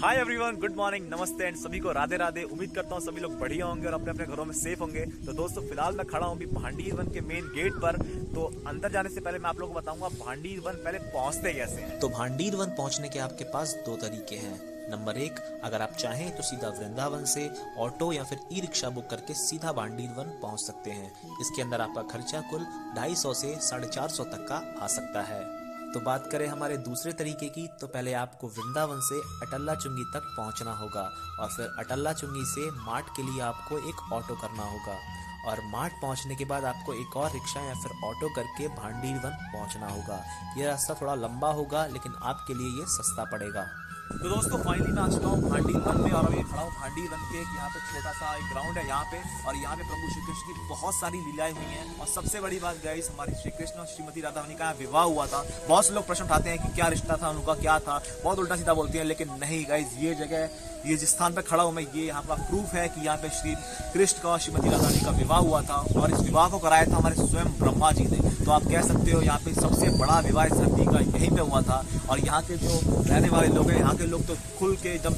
Hi everyone, good morning, नमस्ते and सभी को राधे राधे। उम्मीद करता हूँ सभी लोग बढ़िया होंगे और अपने अपने घरों में सेफ होंगे। तो दोस्तों फिलहाल मैं खड़ा हूँ अभी भांडी वन के मेन गेट पर। तो अंदर जाने से पहले मैं आप लोगों को बताऊंगा भांडी वन पहले पहुंचते कैसे हैं। तो भांडीर वन पहुंचने के आपके पास दो तरीके हैं। नंबर 1, अगर आप चाहें तो सीधा वृंदावन से ऑटो या फिर ई रिक्शा बुक करके सीधा भांडीर वन पहुंच सकते हैं। इसके अंदर आपका खर्चा कुल 250 से 450 तक का आ सकता है। तो बात करें हमारे दूसरे तरीके की, तो पहले आपको वृंदावन से अटल्ला चुंगी तक पहुंचना होगा और फिर अटल्ला चुंगी से मार्ट के लिए आपको एक ऑटो करना होगा और मार्ट पहुंचने के बाद आपको एक और रिक्शा या फिर ऑटो करके भांडीर वन पहुंचना होगा। ये रास्ता थोड़ा लंबा होगा लेकिन आपके लिए ये सस्ता पड़ेगा। तो दोस्तों फाइनली मैं आ चुका हूँ भांडी वन में और अभी खड़ा हूँ भांडी वन के। यहाँ पे छोटा सा एक ग्राउंड है यहाँ पे, और यहाँ पे प्रभु श्री कृष्ण की बहुत सारी लीलाएं हुई हैं। और सबसे बड़ी बात गाइस, हमारे श्री कृष्ण और श्रीमती राधा रानी का विवाह हुआ था। बहुत से लोग प्रश्न उठाते हैं कि क्या रिश्ता था उनका, क्या था, बहुत उल्टा सीधा बोलते हैं, लेकिन नहीं गाइस, ये जगह, ये जिस स्थान पे खड़ा हूँ मैं, ये यहाँ का प्रूफ है कि यहाँ पे श्री कृष्ण का और श्रीमती राधा रानी का विवाह हुआ था। और इस विवाह को कराया था हमारे स्वयं ब्रह्मा जी ने। तो आप कह सकते हो यहाँ पे सबसे बड़ा विवाह इस धरती का यहीं पे हुआ था। और यहाँ के जो रहने वाले लोग हैं, यहाँ के लोग तो खुल के जब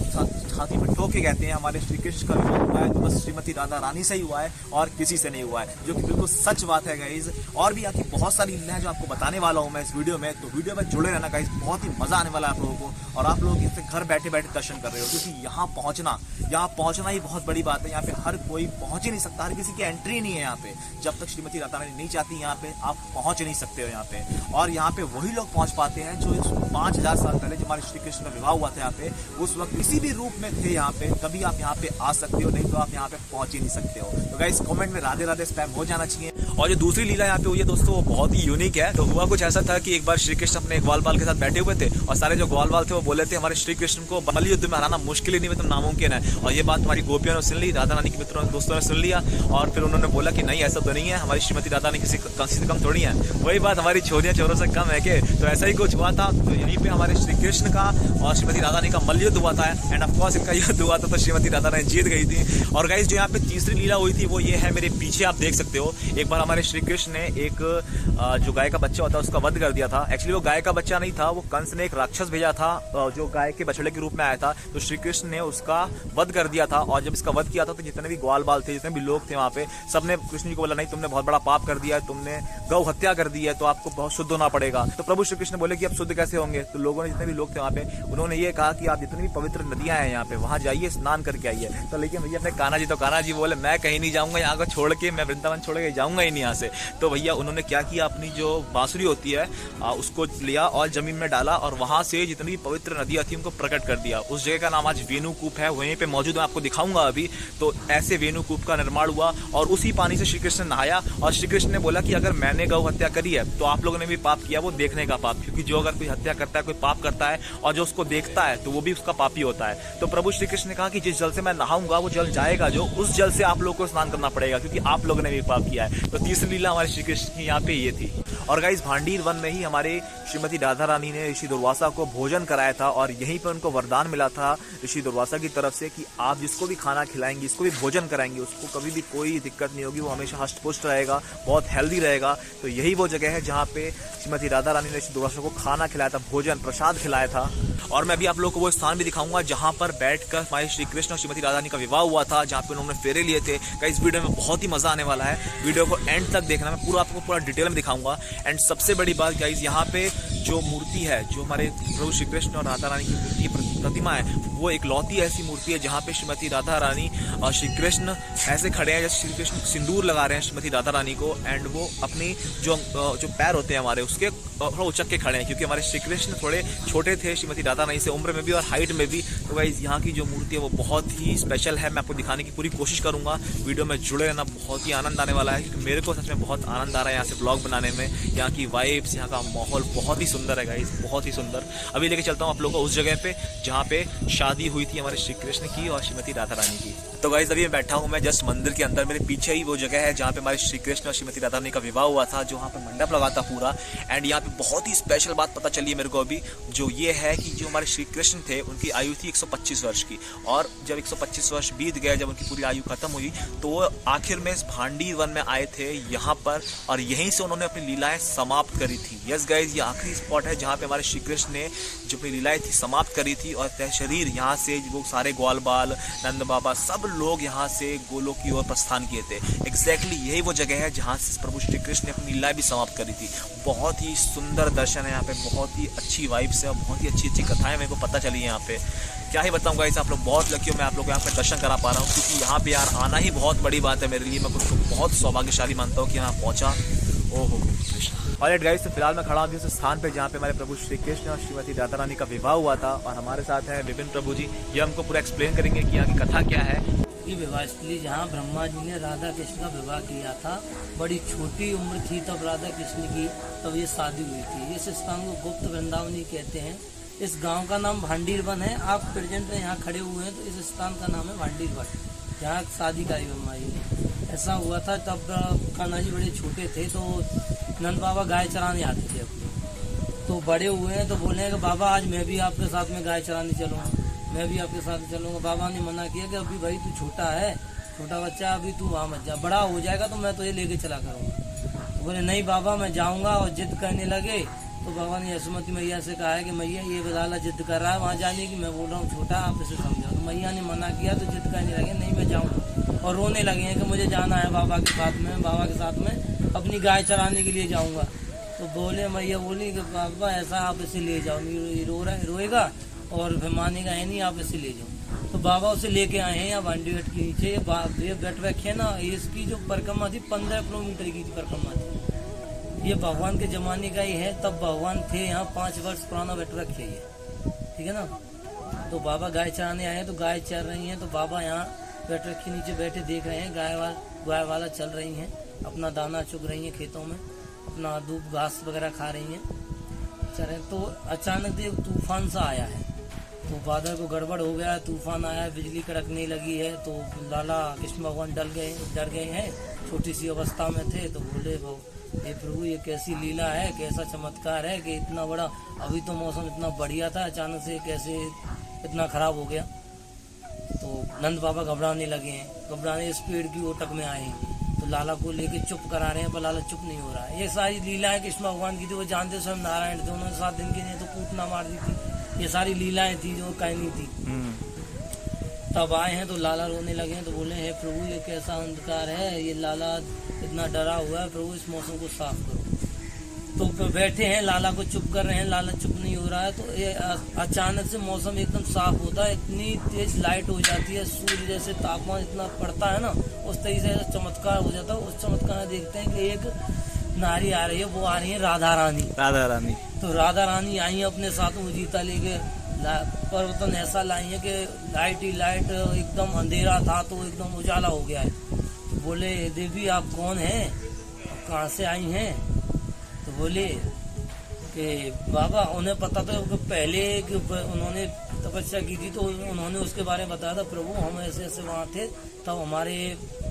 छाती में ठोक के कहते हैं हमारे श्री कृष्ण का विवाह हुआ है तो बस श्रीमती राधा रानी से ही हुआ है और किसी से नहीं हुआ है, जो कि बिल्कुल सच बात है गाइज। और भी आपकी बहुत सारी लीला है जो आपको बताने वाला हूँ मैं इस वीडियो में। तो वीडियो में जुड़े रहना गाइज, बहुत ही मजा आने वाला है आप लोगों को। और आप लोग इससे घर बैठे बैठे दर्शन कर रहे हो, क्योंकि यहाँ पहुंचना ही बहुत बड़ी बात है। यहाँ पे हर कोई पहुंच ही नहीं सकता, हर किसी की एंट्री नहीं है यहाँ पे। जब तक श्रीमती राधा रानी नहीं चाहती यहाँ पे आप पहुंच नहीं सकते हो यहाँ पे। और यहाँ पे वही लोग पहुंच पाते हैं जो 5000 साल पहले जब हमारे श्री कृष्ण का विवाह हुआ था यहाँ पे, उस वक्त किसी भी रूप में थे यहाँ पे, तभी आप यहाँ पे आ सकते हो, नहीं तो आप यहाँ पे पहुंच ही नहीं सकते हो। तो गाइस कमेंट में राधे राधे स्पैम हो जाना चाहिए। और जो दूसरी लीला यहाँ पे हुई है दोस्तों, वो बहुत ही यूनिक है। तो हुआ कुछ ऐसा था कि एक बार श्री कृष्ण अपने ग्वालबाल के साथ बैठे हुए थे और सारे जो ग्वालबाल थे वो बोले थे हमारे श्री कृष्ण को बल युद्ध में हराना मुश्किल ही नहीं, मतलब नामुमकिन है। और ये बात हमारी गोपियों ने सुन ली, राधा रानी के मित्रों दोस्तों ने सुन लिया। और फिर उन्होंने बोला कि नहीं, ऐसा तो नहीं है, हमारी श्रीमती राधा रानी किसी से कम थोड़ी है। वही बात हमारी छोरियां चोरों से कम है के। तो ऐसा ही कुछ हुआ था। तो यहीं पे हमारे श्री कृष्ण का और श्रीमती राधा रानी का मल्ल युद्ध हुआ था एंड ऑफ कोर्स इनका युद्ध हुआ था, तो श्रीमती राधा रानी जीत गई थी। और गाइस जो यहाँ पे तीसरी लीला हुई थी वो ये है, मेरे पीछे आप देख सकते हो। एक बार हमारे श्री कृष्ण ने एक जो गाय का बच्चा होता है उसका वध कर दिया था। एक्चुअली वो गाय का बच्चा नहीं था, वो कंस ने एक राक्षस भेजा था जो गाय के बछड़े के रूप में आया था। तो श्री कृष्ण ने उसका वध कर दिया था। और जब इसका वध किया था तो जितने भी ग्वाल बाल थे, जितने भी लोग थे वहाँ पे, सबने कृष्ण जी को बोला नहीं, तुमने बहुत बड़ा पाप कर दिया है, तुमने गौ हत्या कर दी है, तो आपको बहुत शुद्ध होना पड़ेगा। तो प्रभु श्री कृष्ण बोले कि अब शुद्ध कैसे होंगे। तो लोगों ने, जितने भी लोग थे वहाँ पे, उन्होंने ये कहा कि आप जितनी भी पवित्र नदियां हैं यहाँ पे, वहाँ जाइए, स्नान करके आइए। तो लेकिन भैया अपने कान्हा जी बोले मैं कहीं नहीं जाऊंगा, यहाँ को छोड़ के मैं वृंदावन छोड़ के जाऊंगा ही नहीं यहाँ से। तो भैया उन्होंने क्या किया, अपनी जो बांसुरी होती है उसको लिया और जमीन में डाला और वहां से जितनी भी पवित्र नदियां थी उनको प्रकट कर दिया। उस जगह का नाम आज वेणुकूप है, वहीं पे मौजूद है, आपको दिखाऊंगा अभी। तो ऐसे वेणुकूप का निर्माण हुआ और उसी पानी से श्री कृष्ण नहाया। और श्री कृष्ण ने बोला कि अगर मैंने गौ हत्या करी है तो आप लोगों ने भी पाप किया, वो देखने का पाप, क्योंकि जो अगर कोई हत्या करता है, कोई पाप करता है और जो उसको देखता है तो वो भी उसका पापी होता है। तो प्रभु श्री कृष्ण ने कहा कि जिस जल से मैं नहाऊंगा वो जल जाएगा, जो उस जल से आप लोगों को स्नान करना पड़ेगा, क्योंकि आप लोगों ने भी पाप किया है। तो तीसरी लीला हमारे श्री कृष्ण की यहाँ पे ये थी। और गाइस भांडीर वन में ही हमारे श्रीमती राधा रानी ने ऋषि दुर्वासा को भोजन कराया था और यहीं पर उनको वरदान मिला था ऋषि दुर्वासा की तरफ से कि आप जिसको भी खाना खिलाएंगे, जिसको भी भोजन कराएंगे, उसको कभी भी कोई दिक्कत नहीं होगी, वो हमेशा हष्ट-पुष्ट रहेगा, बहुत हेल्दी रहेगा। तो यही वो जगह है जहाँ पे श्रीमती राधा रानी ने ऋषि दुर्वासा को खाना खिलाया था, भोजन प्रसाद खिलाया था। और मैं भी आप लोगों को वो स्थान भी दिखाऊंगा जहाँ पर बैठकर हमारे श्री कृष्ण और श्रीमती राधा रानी का विवाह हुआ था, जहाँ पे उन्होंने फेरे लिए थे। इस वीडियो में बहुत ही मजा आने वाला है, वीडियो को एंड तक देखना, मैं पूरा आपको पूरा डिटेल में दिखाऊंगा। एंड सबसे बड़ी बात गाइस, यहाँ पे जो मूर्ति है, जो हमारे प्रभु श्री कृष्ण और राधा रानी की मूर्ति प्रतिमा है, वो एक लौती ऐसी मूर्ति है जहाँ पे श्रीमती राधा रानी और श्री कृष्ण ऐसे खड़े हैं जैसे श्री कृष्ण सिंदूर लगा रहे हैं श्रीमती राधा रानी को। एंड वो अपनी जो पैर होते हैं हमारे, उसके थोड़ा उचक के खड़े हैं, क्योंकि हमारे श्री कृष्ण थोड़े छोटे थे श्रीमती राधा रानी से, उम्र में भी और हाइट में भी। तो गाइस यहाँ की जो मूर्ति है वो बहुत ही स्पेशल है, मैं आपको दिखाने की पूरी कोशिश करूंगा। वीडियो में जुड़े रहना, बहुत ही आनंद आने वाला है, क्योंकि मेरे को सच में बहुत आनंद आ रहा है यहाँ से ब्लॉग बनाने में। यहाँ की वाइब्स, यहाँ का माहौल बहुत ही सुंदर है गाइस, बहुत ही सुंदर। अभी लेके चलता हूँ आप लोगों को उस जगह पे जहाँ पे शादी हुई थी हमारे श्री कृष्ण की और श्रीमती राधा रानी की। तो गाइस अभी मैं बैठा हूँ मैं जस्ट मंदिर के अंदर, मेरे पीछे ही वो जगह है जहाँ पे हमारे श्री कृष्ण और श्रीमती राधा रानी का विवाह हुआ था, जो यहाँ पे मंडप लगा था पूरा। एंड यहाँ पे बहुत ही स्पेशल बात पता चली है मेरे को अभी, जो ये है कि जो हमारे श्री कृष्ण थे उनकी आयु थी 125 वर्ष की, और जब 125 वर्ष बीत गए, जब उनकी पूरी आयु खत्म हुई, तो वो आखिर में इस भांडी वन में आए थे यहाँ पर, और यहीं से उन्होंने अपनी लीलाएं समाप्त करी थी। यस गाइज, ये आखिरी स्पॉट है जहाँ पे हमारे श्री कृष्ण ने जो अपनी लीलाएं थी समाप्त करी थी, और तय शरीर यहाँ से वो सारे ग्वाल बाल, नंद बाबा, सब लोग यहाँ से गोलोक की ओर प्रस्थान किए थे। एग्जैक्टली यही वो जगह है जहाँ से प्रभु श्री कृष्ण ने अपनी लीलाएं भी समाप्त करी थी। बहुत ही सुंदर दर्शन है यहाँ पे, बहुत ही अच्छी वाइब्स है और बहुत ही अच्छी अच्छी कथाएं मेरे को पता चली है यहाँ पे। क्या ही बताऊँ गाइस, आप लोग बहुत लकी हो, मैं आप लोग को यहाँ पे दर्शन करा पा रहा हूँ, क्योंकि यहाँ पे यार आना ही बहुत बड़ी बात है मेरे लिए। मैं खुद को बहुत सौभाग्यशाली मानता हूँ कि यहाँ पहुँचा। ओहो ऑलराइट गाइस, तो फिलहाल मैं खड़ा हूँ उस स्थान पे जहाँ पे हमारे प्रभु श्री कृष्ण और श्रीमती राधा रानी का विवाह हुआ था, और हमारे साथ हैं विपिन प्रभु जी। ये हमको पूरा एक्सप्लेन करेंगे कि यहाँ की कथा क्या है। ये विवाह स्थली जहाँ ब्रह्मा जी ने राधा कृष्ण का विवाह किया था, बड़ी छोटी उम्र थी तब राधा कृष्ण की, तब ये शादी हुई थी। इस स्थान को गुप्त वृंदावनी कहते हैं। इस गांव का नाम भांडीर वन है। आप प्रेजेंट में यहाँ खड़े हुए हैं तो इस स्थान का नाम है भांडीर वन, जहाँ शादी करी ब्रह्मा जी ने। ऐसा हुआ था तब कान्हा जी बड़े छोटे थे, तो नंद बाबा गाय चराने आते थे अपने। तो बड़े हुए हैं तो बोले कि बाबा आज मैं भी आपके साथ में गाय चराने चलूँगा, मैं भी आपके साथ चलूँगा। बाबा ने मना किया कि अभी भाई तू छोटा है, छोटा बच्चा, अभी तू वहाँ मत जा, बड़ा हो जाएगा तो मैं तुझे लेके चला करूँगा। तो बोले नहीं बाबा मैं जाऊँगा, और जिद करने लगे। तो बाबा ने यशोमती मैया से कहा है कि मैया ये बदाला जिद कर रहा है वहाँ जाने की, मैं बोल रहा हूँ छोटा, आप इसे समझाओ। तो मैया ने मना किया तो जिद करने लगे नहीं मैं जाऊँगा, और रोने लगे हैं कि मुझे जाना है बाबा के साथ में, बाबा के साथ में अपनी गाय चराने के लिए जाऊँगा। तो बोले मैया बोली कि बाबा ऐसा आप इसे ले जाओ, रोएगा और फिर मानेगा है नहीं, आप इसे ले जाओ। तो बाबा उसे लेके आए हैं यहाँ भांडी वेट के नीचे। ये वेट रखे ना, इसकी जो परिक्रमा थी 15 किलोमीटर की परिक्रमा थी। ये भगवान के जमाने का ही है, तब भगवान थे यहाँ, 5 वर्ष पुराना वेट रखे ये, ठीक है ना। तो बाबा गाय चराने आए हैं, तो गाय चर रही हैं, तो बाबा यहाँ वेट रख के नीचे बैठे देख रहे हैं, गाय वाला चल रही हैं, अपना दाना चुग रही हैं खेतों में, अपना दूब घास वगैरह खा रही हैं, चरे। तो अचानक एक तूफान सा आया है, तो बादल को गड़बड़ हो गया, तूफान आया, बिजली कड़कने लगी है। तो लाला कृष्ण भगवान डर गए हैं, छोटी सी अवस्था में थे। तो बोले हे प्रभु ये कैसी लीला है, कैसा चमत्कार है कि इतना बड़ा, अभी तो मौसम इतना बढ़िया था, अचानक से कैसे इतना खराब हो गया। तो नंद बाबा घबराने लगे हैं, घबराने इस पेड़ की ओटक में आए हैं। तो लाला को लेके चुप करा रहे हैं, पर लाला चुप नहीं हो रहा है। ये सारी लीला है कृष्ण भगवान की थी, वो जानते स्वयं नारायण थे, उन्होंने 7 दिन के लिए तो पूतना मार दी थी। ये सारी लीलाएं थी जो कहनी थी। तब आए हैं तो लाला रोने लगे हैं। तो बोले हे प्रभु ये कैसा अंधकार है, ये लाला इतना डरा हुआ है, प्रभु इस मौसम को साफ करो। तो बैठे हैं, लाला को चुप कर रहे हैं, लाला चुप नहीं हो रहा है। तो ये अचानक से मौसम एकदम साफ होता है, इतनी तेज लाइट हो जाती है, सूर्य जैसे तापमान इतना पड़ता है ना, उस तरीके से चमत्कार हो जाता है। उस चमत्कार में देखते हैं कि एक नारी आ रही है, वो आ रही है राधा रानी। तो राधा रानी आई है अपने साथ में जीता लेके, परिवर्तन ऐसा लाई है कि लाइट ही लाइट, एकदम अंधेरा था तो एकदम उजाला हो गया है। तो बोले देवी आप कौन हैं, कहाँ से आई हैं? तो बोले कि बाबा उन्हें पता था कि पहले कि उन्होंने तपस्या की थी, तो उन्होंने उसके बारे में बताया था, प्रभु हम ऐसे ऐसे वहाँ थे, तब हमारे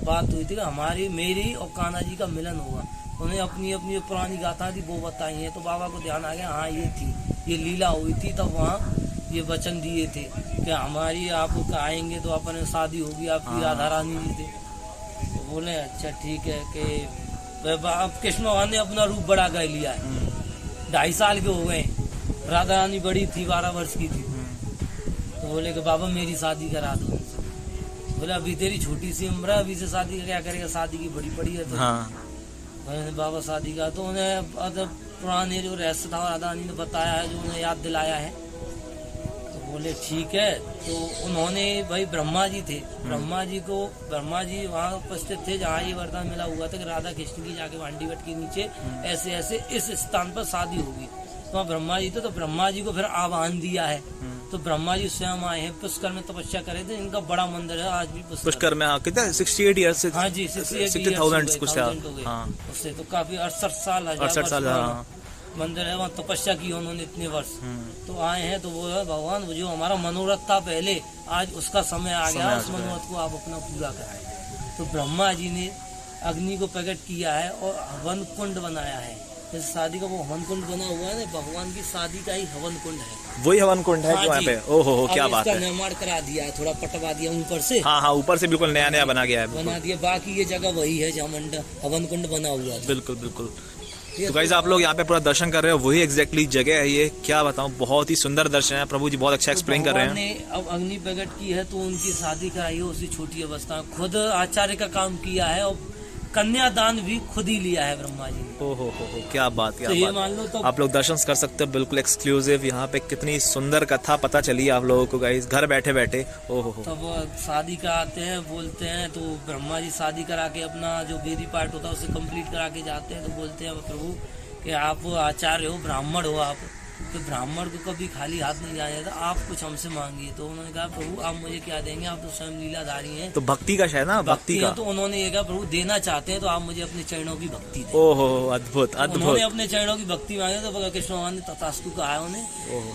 बात हुई थी कि मेरी और कान्हा जी का मिलन होगा। उन्हें अपनी अपनी पुरानी गाथा थी वो बताई है। तो बाबा को ध्यान आ गया, हाँ ये थी, ये लीला हुई थी, तब वहाँ ये वचन दिए थे कि हमारी आप आएंगे तो अपन शादी होगी, आपकी राधा रानी जी थे। तो बोले अच्छा ठीक है कि अब कृष्ण भगवान ने अपना रूप बड़ा कर लिया है, 2.5 साल के हो गए, राधा रानी बड़ी थी, 12 वर्ष की थी। तो बोले कि बाबा मेरी शादी करा दो। बोले अभी तेरी छोटी सी उम्र है, अभी से शादी का क्या करेगा, शादी की बड़ी पड़ी है। तो बाबा शादी का, तो उन्हें पुराने जो रहस्य था राधा रानी ने बताया है, जो उन्हें याद दिलाया है। बोले ठीक है। तो उन्होंने भाई ब्रह्मा जी थे, ब्रह्मा जी वहाँ उपस्थित थे जहाँ ये वरदान मिला हुआ था कि राधा कृष्ण की जाके भांडी वट के नीचे ऐसे ऐसे इस स्थान पर शादी होगी। तो वहाँ ब्रह्मा जी थे, तो ब्रह्मा जी को फिर आह्वान दिया है। तो ब्रह्मा जी स्वयं आए हैं, पुष्कर में तपस्या करे थे। इनका बड़ा मंदिर है आज भी पुष्कर में। कितना 68 ईयर्स से? हाँ जी 60,000 कुछ उससे तो काफी 68 साल मंदिर है, वहाँ तपस्या की उन्होंने इतने वर्ष। तो आए हैं तो वो है भगवान जो हमारा मनोरथ था पहले, आज उसका समय आ गया, उस मनोरथ को आप अपना पूरा कराएं। तो ब्रह्मा जी ने अग्नि को प्रकट किया है और हवन कुंड बनाया है। जैसे शादी का वो हवन कुंड बना हुआ है ना, भगवान की शादी का ही हवन कुंड है, वही हवन कुंड है हाँ जो यहाँ जी। पे। ओहो हो, क्या बात इसका है। निर्माण करा दिया है, थोड़ा पटवा दिया ऊपर से, हाँ हाँ, ऊपर से बिल्कुल नया नया बना गया है। बना दिया। बाकी ये जगह वही है जहाँ हवन कुंड बना हुआ है। बिल्कुल बिल्कुल। तो गाइस आप लोग यहाँ पे पूरा दर्शन कर रहे हो, वही एग्जैक्टली जगह है ये। क्या बताऊँ, बहुत ही सुंदर दर्शन है। प्रभु जी बहुत अच्छा एक्सप्लेन कर रहे हैं। ने अब अग्नि प्रकट की है तो उनकी शादी कराई है उसी छोटी अवस्था में। खुद आचार्य का काम किया है और कन्यादान भी खुद ही लिया है ब्रह्मा जी ने। ओहो हो, क्या बात, क्या तो ये बात। मान लो तो आप लोग दर्शन कर सकते हो, बिल्कुल एक्सक्लूसिव। यहाँ पे कितनी सुंदर कथा पता चली आप लोगों को गाइस, घर बैठे बैठे। ओहो हो। तब शादी कराते हैं, बोलते हैं तो ब्रह्मा जी शादी करा के अपना जो वेदी पाठ होता है उसे कंप्लीट करा के जाते हैं। तो बोलते हैं प्रभु कि आप आचार्य हो, ब्राह्मण हो आप, तो ब्राह्मण को कभी खाली हाथ नहीं जाया जाता, आप कुछ हमसे मांगिए। तो उन्होंने कहा प्रभु आप मुझे क्या देंगे, आप तो स्वयं लीलाधारी हैं। तो भक्ति का शायद ना, भक्ति का। तो उन्होंने ये कहा प्रभु देना चाहते हैं तो आप मुझे अपने चरणों की भक्ति दें। ओहो, अद्भुत उन्होंने अद्भुत। अपने चरणों की भक्ति मांगी तो भगवान कृष्ण भगवान ने तथास्तु कहा है, उन्हें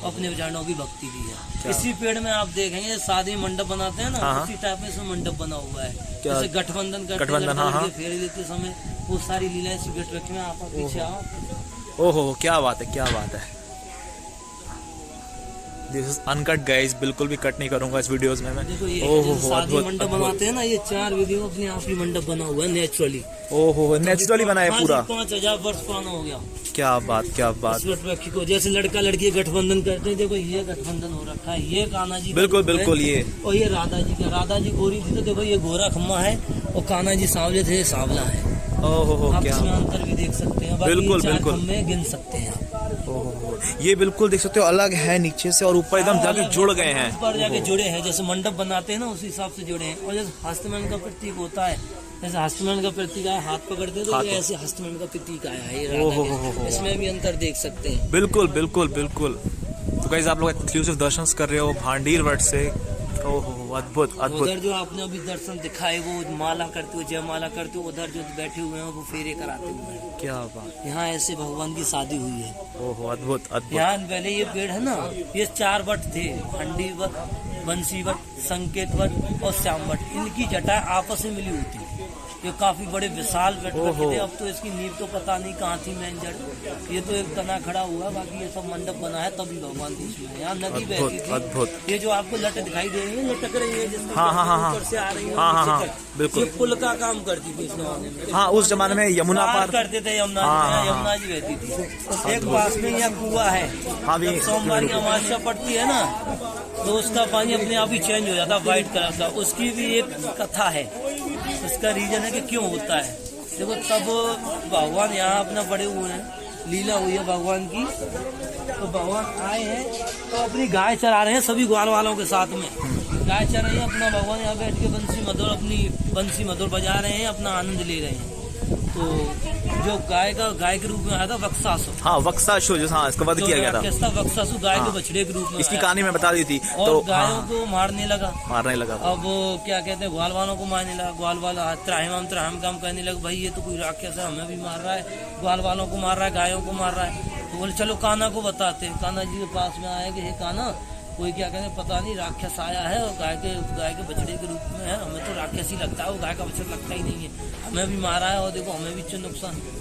अपने चरणों की भक्ति दी है। इसी पेड़ में आप देखेंगे शादी मंडप बनाते हैं ना, उसी टाइप में इसमें मंडप बना हुआ है। जैसे गठबंधन करते हैं, फेरे देते समय वो सारी लीलाएं इसी पेड़ रखे में। आप पीछे आओ। ओहो, क्या बात है, क्या बात है। दिस इज अनकट गाइस, बिल्कुल भी कट नहीं करूंगा इस वीडियोस में मैं। देखो ये ओहो, शादी मंडप बनाते हैं ना, ये 4 विधियों अपने आप ही मंडप बना हुआ है नेचुरली। ओहो, नेचुरली बना है पूरा। 5000 वर्ष पुराना हो गया। क्या बात, क्या बात। को जैसे लड़का लड़की गठबंधन करते हैं, देखो ये गठबंधन हो रखा है, ये कान्हा जी बिल्कुल बिल्कुल। ये और ये राधा जी का, राधा जी गोरी थी तो देखो ये गोरा खम्मा है, और कान्हा जी सांवले थे, सांवला है। ओहो, आप क्या इसमें अंतर भी देख सकते हैं। बिल्कुल, बिल्कुल। खम्मे गिन सकते हैं आप। ओहो, ये बिल्कुल देख सकते हो, अलग है नीचे से और ऊपर एकदम जाके जुड़ गए हैं। ऊपर जाके जुड़े हैं, जैसे मंडप बनाते हैं ना उसी हिसाब से जुड़े हैं। और जैसे हस्तमैन का प्रतीक होता है, जैसे हस्तमैन का प्रतीक आया, हाथ पकड़ते हैं तो ये ऐसे हस्तमैन का प्रतीक आया है, ये राधा के। इसमें भी अंतर देख सकते हैं। बिल्कुल बिल्कुल बिल्कुल। तो गाइस आप लोग एक्सक्लूसिव दर्शन कर रहे हो भांडीर वट से। ओहो, अद्भुत अद्भुत। उधर जो आपने अभी दर्शन दिखाए वो माला करते हुए, जयमाला करते हुए, उधर जो बैठे हुए हैं वो फेरे कराते हुए हैं। क्या बात। यहाँ ऐसे भगवान की शादी हुई है। ओहो, अद्भुत अद्भुत। यहाँ पहले ये पेड़ है ना, ये 4 वट थे, हंडी वट, बंसी वट, संकेत वट और श्याम वट। इनकी जटाएं आपस में मिली हुई थी। ये काफी बड़े विशाल वट थे। अब तो इसकी नींव तो पता नहीं कहाँ थी, मेन जड़। ये तो एक तना खड़ा हुआ, बाकी ये सब मंडप बना है तभी भगवान की इसमें। यहाँ नदी बहती थी। अद्भुत। ये जो आपको लट दिखाई दे रही है, लटक रही है, जिसमें ऊपर से आ रही है, हाँ, बिल्कुल। ये पुल का काम करती थी इस जमाने में। हाँ, उस जमाने में यमुना पार करते थे, यमुना जी बहती थी। एक पास में यह कुआ है, जब सोमवार की अमावस्या पड़ती है ना तो उसका पानी अपने आप ही चेंज हो जाता है, व्हाइट कलर का। उसकी भी एक कथा है, उसका रीजन है कि क्यों होता है। देखो तब भगवान यहाँ अपना बड़े हुए हैं, लीला हुई है भगवान की। तो भगवान आए हैं तो अपनी गाय चरा रहे हैं सभी ग्वाल वालों के साथ में। गाय चरा रही है अपना, भगवान यहाँ बैठ के अपनी बंसी मधुर बजा रहे हैं, अपना आनंद ले रहे हैं। तो जो गाय के रूप में आया था वत्सासुर। हाँ, वत्सासुर, जो हाँ इसका वध किया गया था। वत्सासुर गाय के बछड़े के रूप में इसकी कहानी में बता दी थी। और तो गायों को मारने लगा। अब क्या कहते हैं, ग्वाल वालों को मारने लगा। ग्वाल वाला त्राहिमाम काम कहने लगे, भाई ये तो कोई राक्षस है, हमें भी मार रहा है, ग्वाल वालों को मार रहा है, गायों को मार रहा है। तो बोले चलो कान्हा को बताते हैं। कान्हा जी के पास में आए कि हे कान्हा, कोई क्या कहते हैं पता नहीं राक्षस आया है और गाय के बछड़े के रूप में है, हमें तो राक्षस ही लगता है, वो गाय का बछड़ा लगता ही नहीं है, हमें भी मारा है और देखो हमें भी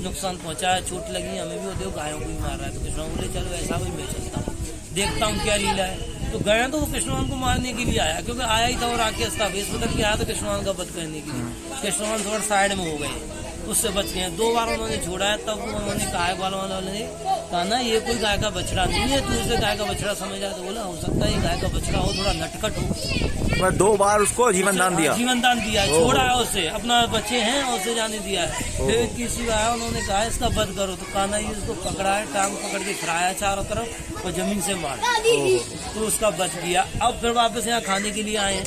नुकसान पहुंचा है, चोट लगी है हमें भी, और देखो गायों को भी मार रहा है। तो कृष्ण बोले चलो ऐसा भी मैं चलता हूँ, देखता हूँ क्या लीला है। तो गया तो वो कृष्णवान को मारने के लिए आया, क्योंकि आया ही था वो राक्षस था, वेश बदल के आया था कृष्णवान का वध करने के लिए। कृष्णवान थोड़ा साइड में हो गए, उससे बच गए। 2 बार उन्होंने छोड़ा है, तब उन्होंने कहा वालों ने कहा ना ये कोई गाय का बछड़ा नहीं है, तू इसे गाय का बछड़ा समझा। तो बोला हो सकता है ये गाय का बछड़ा हो, थोड़ा नटखट हो। 2 बार उसको जीवन दान दिया, छोड़ा है उसे, अपना बच्चे हैं और उसे जाने दिया है। फिर किसी आया, उन्होंने कहा इसका वध करो। तो कान्हा जी उसको पकड़ा है, टांग पकड़ के खिलाया चारों तरफ और जमीन से मार, तो उसका वध किया। अब फिर वापस यहाँ खाने के लिए आए हैं।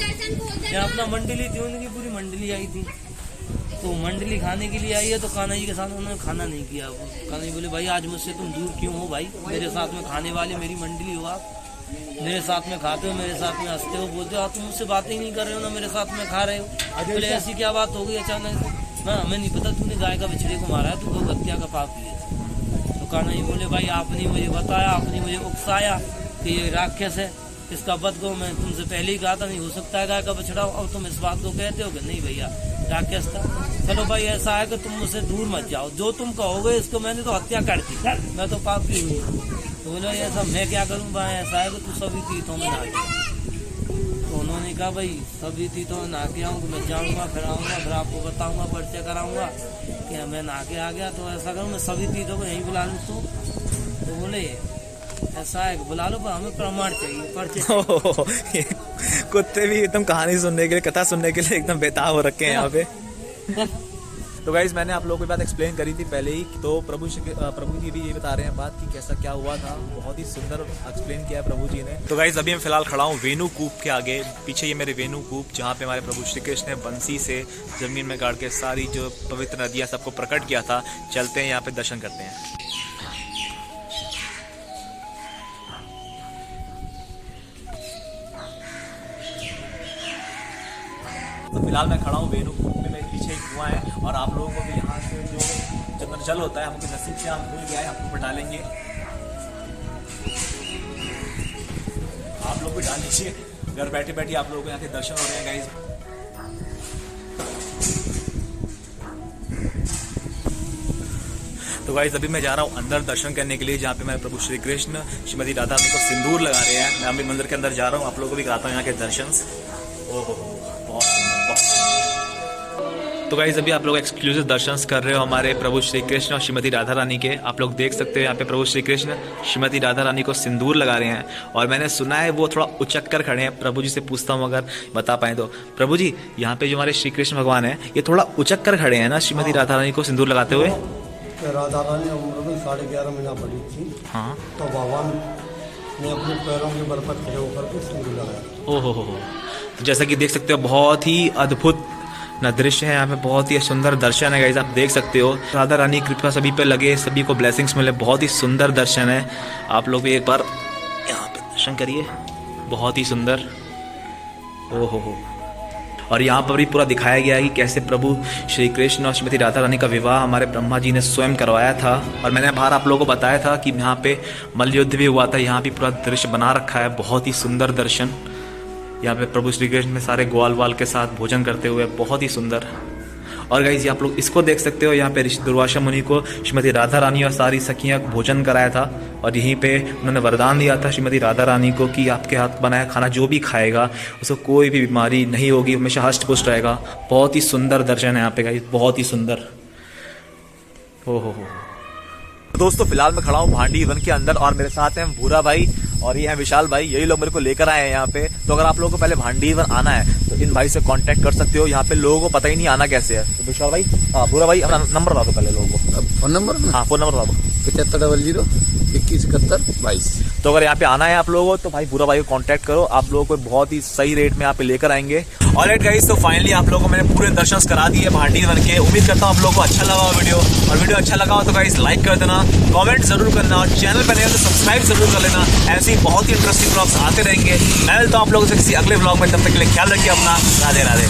यहाँ अपना मंडली थी, उनकी पूरी मंडली आई थी, तो मंडली खाने के लिए आई है। तो कान्हा जी के साथ उन्होंने खाना नहीं किया। कान्हा जी बोले भाई आज मुझसे तुम दूर क्यों हो, भाई मेरे साथ में खाने वाले मेरी मंडली हो, आप मेरे साथ में खाते हो, मेरे साथ में हंसते हो, बोलते हो, तुम मुझसे बातें ही नहीं कर रहे हो ना मेरे साथ में खा रहे हो। बोले ऐसी क्या बात हो गई अचानक से, हमें नहीं पता तूने गाय का बछड़े को मारा है, तू गौ हत्या का पाप किया। तो कान्हा जी बोले भाई आपने मुझे बताया, आपने मुझे उकसाया कि ये राक्षस है, इसका वध को मैं तुमसे पहले ही कहा था, नहीं हो सकता है गाय का बछड़ा, और तुम इस बात को कहते हो कि नहीं भैया राकेश था। चलो भाई ऐसा है कि तुम मुझसे दूर मत जाओ, जो तुम कहोगे इसको मैंने तो हत्या कर दी, मैं तो पापी हुई। तो बोले ऐसा मैं क्या करूँ भाई, ऐसा है कि तू सभी तीर्थों में नहा के। तो उन्होंने कहा भाई सभी तीर्थों में नहा के आऊँ, मैं जाऊँगा फिर आऊँगा, फिर आपको बताऊँगा, परिचय कराऊँगा कि मैं नहा के आ गया। तो ऐसा करूँ मैं सभी तीर्थों को यहीं बुला लूँ। तो बोले ऐसा है बुला लो, पर हमें प्रमाण चाहिए, परिचय। कुत्ते भी एकदम कहानी सुनने के लिए, कथा सुनने के लिए एकदम बेताब हो रखे हैं यहाँ पे। तो गाइज मैंने आप लोगों को बात एक्सप्लेन करी थी पहले ही, तो प्रभु जी भी ये बता रहे हैं बात कि कैसा क्या हुआ था। बहुत ही सुंदर एक्सप्लेन किया है प्रभु जी ने। तो गाइज अभी मैं फिलहाल खड़ा हूँ वेणु कूप के आगे, पीछे ये मेरे वेणु कूप, जहाँ पे हमारे प्रभु श्री कृष्ण ने बंसी से जमीन में गाड़ के सारी जो पवित्र नदियाँ सबको प्रकट किया था। चलते हैं यहाँ पे दर्शन करते हैं। तो फिलहाल मैं खड़ा हूँ वेणु कूप में, मेरे पीछे एक कुआं है, और आप लोगों को भी यहाँ से जो जल होता है हमको नसीब से हम भूल गया है, आपको डाल लेंगे। आप लोग भी डाल लीजिए, घर बैठे बैठे आप लोगों को यहाँ के दर्शन हो रहे हैं गाइस। तो गाइस अभी मैं जा रहा हूँ अंदर दर्शन करने के लिए, जहाँ पे मेरे प्रभु श्री कृष्ण श्रीमती राधा रानी को सिंदूर लगा रहे हैं। मैं अभी मंदिर के अंदर जा रहा हूँ, आप लोगों को भी कराता हूँ यहाँ के दर्शन। ओहो बहुत सुंदर। तो गाइस अभी आप लोग एक्सक्लूसिव दर्शन कर रहे हो हमारे प्रभु श्री कृष्ण और श्रीमती राधा रानी के। आप लोग देख सकते हो यहाँ पे प्रभु श्री कृष्ण श्रीमती राधा रानी को सिंदूर लगा रहे हैं, और मैंने सुना है वो थोड़ा उचक कर खड़े हैं। प्रभु जी से पूछता हूँ अगर बता पाए तो। प्रभु जी यहाँ पे जो हमारे श्री कृष्ण भगवान है ये थोड़ा उचक कर खड़े हैं ना श्रीमती राधा रानी को सिंदूर लगाते हुए। राधा रानी उम्र में 11.5 महीना पड़ी थी। हाँ तो भगवान ने अपने पैरों के बल पर खड़े होकर के सिंदूर लगाया। ओहो हो। जैसा कि देख सकते हो बहुत ही अद्भुत ना दृश्य है यहाँ पे, बहुत ही सुंदर दर्शन है गाइस। आप देख सकते हो राधा रानी की कृपा सभी पे लगे, सभी को ब्लेसिंग्स मिले। बहुत ही सुंदर दर्शन है, आप लोग भी एक बार यहाँ पे दर्शन करिए, बहुत ही सुंदर। ओहो हो। और यहाँ पर भी पूरा दिखाया गया है कि कैसे प्रभु श्री कृष्ण और श्रीमती राधा रानी का विवाह हमारे ब्रह्मा जी ने स्वयं करवाया था। और मैंने बाहर आप लोगों को बताया था कि यहाँ पे मल्ल युद्ध भी हुआ था। यहाँ भी पूरा दृश्य बना रखा है, बहुत ही सुंदर दर्शन। यहाँ पे प्रभु श्री कृष्ण में सारे ग्वाल वाल के साथ भोजन करते हुए, बहुत ही सुंदर। और गाइस ये आप लोग इसको देख सकते हो, यहाँ पे ऋषि दुर्वासा मुनि को श्रीमती राधा रानी और सारी सखियाँ भोजन कराया था, और यहीं पे उन्होंने वरदान दिया था श्रीमती राधा रानी को कि आपके हाथ बनाया खाना जो भी खाएगा उसको कोई भी बीमारी नहीं होगी, हमेशा हष्ट पुष्ट रहेगा। बहुत ही सुंदर दर्शन है यहाँ पे गाइस, बहुत ही सुंदर। हो। दोस्तों फिलहाल मैं खड़ा हूँ भांडी वन के अंदर, और मेरे साथ हैं भूरा भाई और ये है विशाल भाई। यही लोग मेरे को लेकर आए हैं यहाँ पे। तो अगर आप लोगों को पहले भांडी वन आना है तो इन भाई से कांटेक्ट कर सकते हो। यहाँ पे लोगों को पता ही नहीं आना कैसे है। तो विशाल भाई, हाँ भूरा भाई, अपना नंबर बता दो पहले लोगों को। Phone number? हाँ फोन नंबर बता दो। 7500217122। तो अगर यहाँ पे आना है आप लोगों को तो भाई भूरा भाई को कांटेक्ट करो, आप लोगों को बहुत ही सही रेट में यहाँ पे लेकर आएंगे। ऑलराइट गाइस, तो फाइनली आप लोगों को मैंने पूरे दर्शन करा दिए भांडी वन के। उम्मीद करता हूँ आप लोगों को अच्छा लगा वीडियो, और वीडियो अच्छा लगा हो तो गाइस लाइक कर देना, कमेंट जरूर करना, और चैनल पर नए हो तो सब्सक्राइब जरूर कर लेना। ऐसे ही बहुत ही इंटरेस्टिंग ब्लॉग्स आते रहेंगे। मैं मिलता हूँ आप लोगों से किसी अगले ब्लॉग में, तब तक के लिए ख्याल रखिए अपना। राधे राधे।